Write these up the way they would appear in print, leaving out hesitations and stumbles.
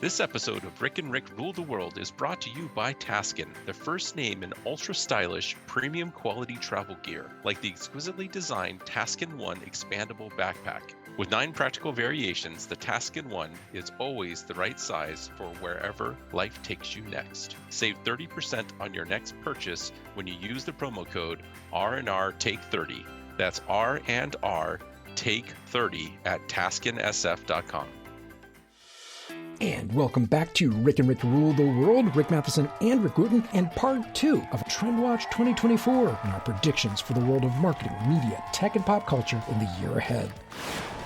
This episode of Rick and Rick Rule the World is brought to you by Taskin, the first name in ultra-stylish, premium quality travel gear, like the exquisitely designed Taskin One expandable backpack. With 9 practical variations, the Taskin One is always the right size for wherever life takes you next. Save 30% on your next purchase when you use the promo code R&R Take 30. That's R&R Take 30 at taskinsf.com. And welcome back to Rick and Rick Rule the World. Rick Matheson and Rick Wooten, and part 2 of Trend Watch 2024 and our predictions for the world of marketing, media, tech, and pop culture in the year ahead.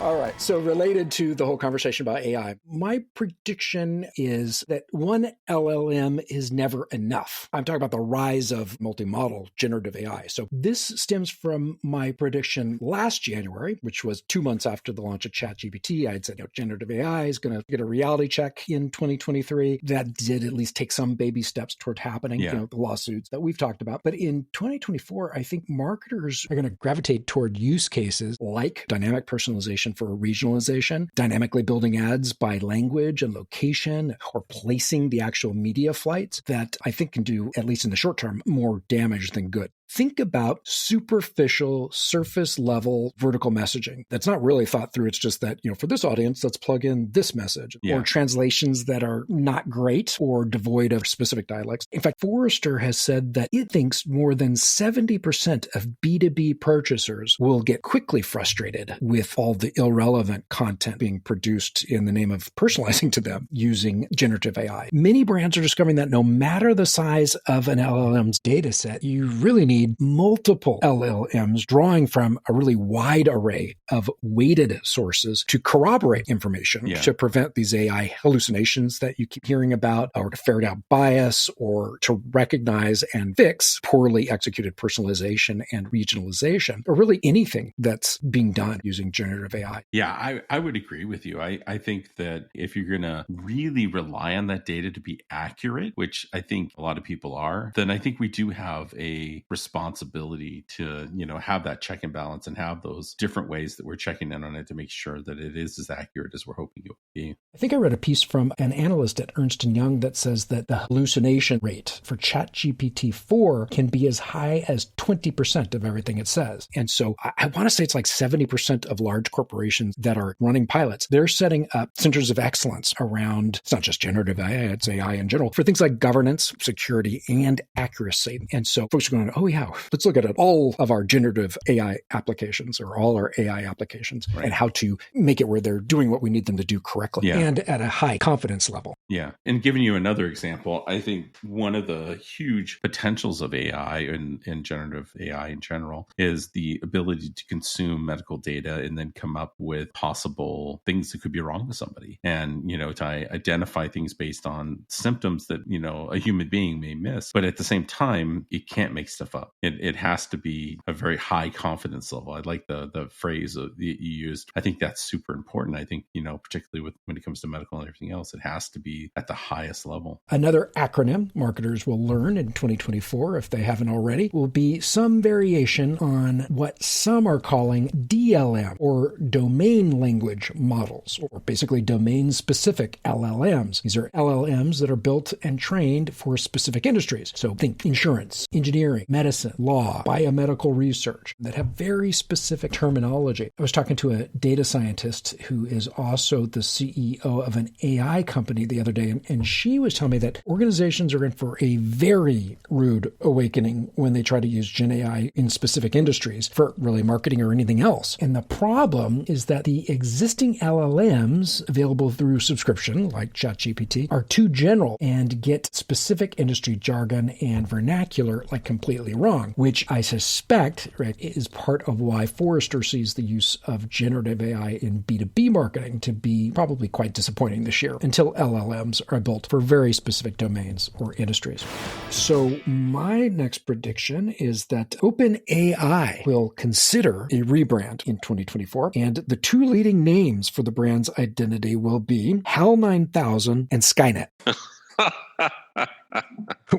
All right, so related to the whole conversation about AI, my prediction is that one LLM is never enough. I'm talking about the rise of multimodal generative AI. So this stems from my prediction last January, which was 2 months after the launch of ChatGPT. I had said, generative AI is going to get a reality check in 2023. That did at least take some baby steps toward happening, the lawsuits that we've talked about. But in 2024, I think marketers are going to gravitate toward use cases like dynamic personalization for regionalization, dynamically building ads by language and location, or placing the actual media flights that I think can do, at least in the short term, more damage than good. Think about superficial, surface level vertical messaging that's not really thought through. It's just that, for this audience, let's plug in this message, or translations that are not great or devoid of specific dialects. In fact, Forrester has said that it thinks more than 70% of B2B purchasers will get quickly frustrated with all the irrelevant content being produced in the name of personalizing to them using generative AI. Many brands are discovering that no matter the size of an LLM's data set, you really need multiple LLMs drawing from a really wide array of weighted sources to corroborate information to prevent these AI hallucinations that you keep hearing about, or to ferret out bias, or to recognize and fix poorly executed personalization and regionalization, or really anything that's being done using generative AI. Yeah, I would agree with you. I think that if you're going to really rely on that data to be accurate, which I think a lot of people are, then I think we do have a responsibility to, have that check and balance and have those different ways that we're checking in on it to make sure that it is as accurate as we're hoping it will be. I think I read a piece from an analyst at Ernst & Young that says that the hallucination rate for ChatGPT-4 can be as high as 20% of everything it says. And so I want to say it's like 70% of large corporations that are running pilots. They're setting up centers of excellence around, it's not just generative AI, it's AI in general, for things like governance, security, and accuracy. And so folks are going, oh yeah, let's look at all of our generative AI applications, or all our AI applications, and how to make it where they're doing what we need them to do correctly and at a high confidence level. Yeah. And giving you another example, I think one of the huge potentials of AI and generative AI in general is the ability to consume medical data and then come up with possible things that could be wrong with somebody. And, to identify things based on symptoms that, a human being may miss. But at the same time, it can't make stuff up. It has to be a very high confidence level. I like the phrase that you used. I think that's super important. I think, particularly when it comes to medical and everything else, it has to be at the highest level. Another acronym marketers will learn in 2024, if they haven't already, will be some variation on what some are calling DLM, or domain language models, or basically domain-specific LLMs. These are LLMs that are built and trained for specific industries. So think insurance, engineering, medicine, law, biomedical research, that have very specific terminology. I was talking to a data scientist who is also the CEO of an AI company the other day, and she was telling me that organizations are in for a very rude awakening when they try to use Gen AI in specific industries for really marketing or anything else. And the problem is that the existing LLMs available through subscription, like ChatGPT, are too general and get specific industry jargon and vernacular like completely wrong, which I suspect is part of why Forrester sees the use of generative AI in B2B marketing to be probably quite disappointing this year, until LLMs are built for very specific domains or industries. So my next prediction is that OpenAI will consider a rebrand in 2024, and the 2 leading names for the brand's identity will be HAL 9000 and Skynet.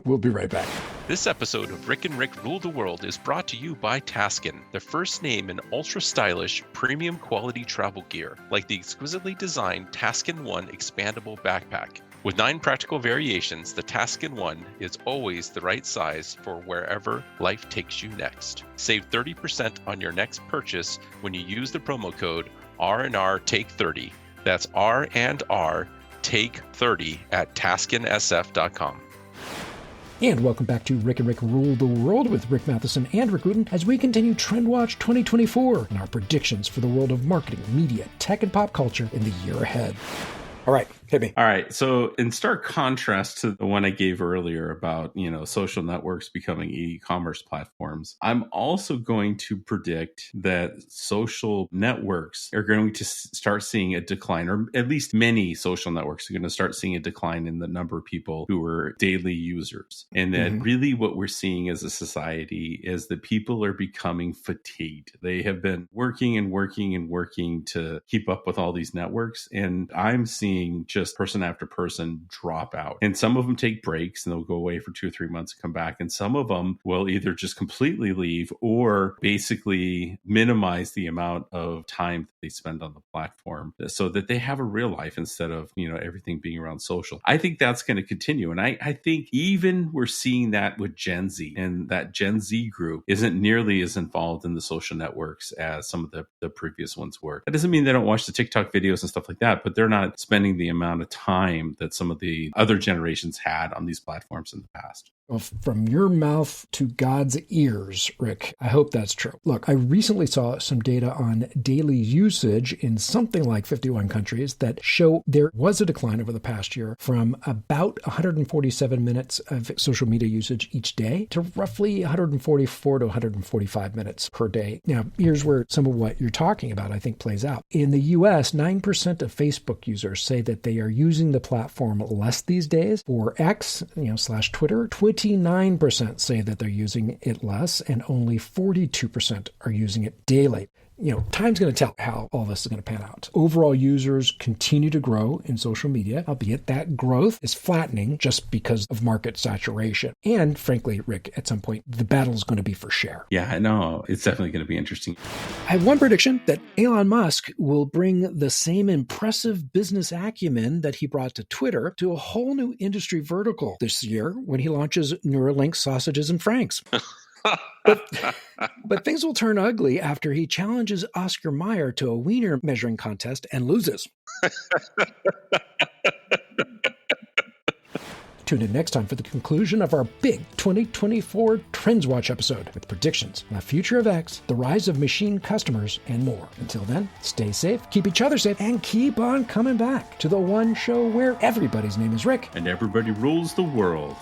We'll be right back. This episode of Rick and Rick Rule the World is brought to you by Taskin, the first name in ultra-stylish, premium quality travel gear, like the exquisitely designed Taskin One expandable backpack. With 9 practical variations, the Taskin One is always the right size for wherever life takes you next. Save 30% on your next purchase when you use the promo code R&R Take 30. That's R&R Take 30 at TaskinSF.com. And welcome back to Rick and Rick Rule the World with Rick Matheson and Rick Wooten as we continue Trend Watch 2024 and our predictions for the world of marketing, media, tech, and pop culture in the year ahead. All right, hit me. All right. So in stark contrast to the one I gave earlier about, social networks becoming e-commerce platforms, I'm also going to predict that social networks are going to start seeing a decline, or at least many social networks are going to start seeing a decline in the number of people who are daily users. And that really what we're seeing as a society is that people are becoming fatigued. They have been working and working and working to keep up with all these networks. And I'm seeing just person after person drop out. And some of them take breaks and they'll go away for 2 or 3 months and come back. And some of them will either just completely leave or basically minimize the amount of time that they spend on the platform so that they have a real life instead of, everything being around social. I think that's going to continue. And I think even we're seeing that with Gen Z, and that Gen Z group isn't nearly as involved in the social networks as some of the previous ones were. That doesn't mean they don't watch the TikTok videos and stuff like that, but they're not spending the amount of time that some of the other generations had on these platforms in the past. Well, from your mouth to God's ears, Rick, I hope that's true. Look, I recently saw some data on daily usage in something like 51 countries that show there was a decline over the past year from about 147 minutes of social media usage each day to roughly 144 to 145 minutes per day. Now, here's where some of what you're talking about, I think, plays out. In the US, 9% of Facebook users say that they are using the platform less these days. For X, / Twitter, 29% say that they're using it less, and only 42% are using it daily. Time's going to tell how all this is going to pan out. Overall users continue to grow in social media, albeit that growth is flattening just because of market saturation. And frankly, Rick, at some point, the battle is going to be for share. Yeah, I know. It's definitely going to be interesting. I have one prediction that Elon Musk will bring the same impressive business acumen that he brought to Twitter to a whole new industry vertical this year when he launches Neuralink sausages and franks. But things will turn ugly after he challenges Oscar Mayer to a Weiner measuring contest and loses. Tune in next time for the conclusion of our big 2024 Trends Watch episode with predictions on the future of X, the rise of machine customers, and more. Until then, stay safe, keep each other safe, and keep on coming back to the one show where everybody's name is Rick. And everybody rules the world.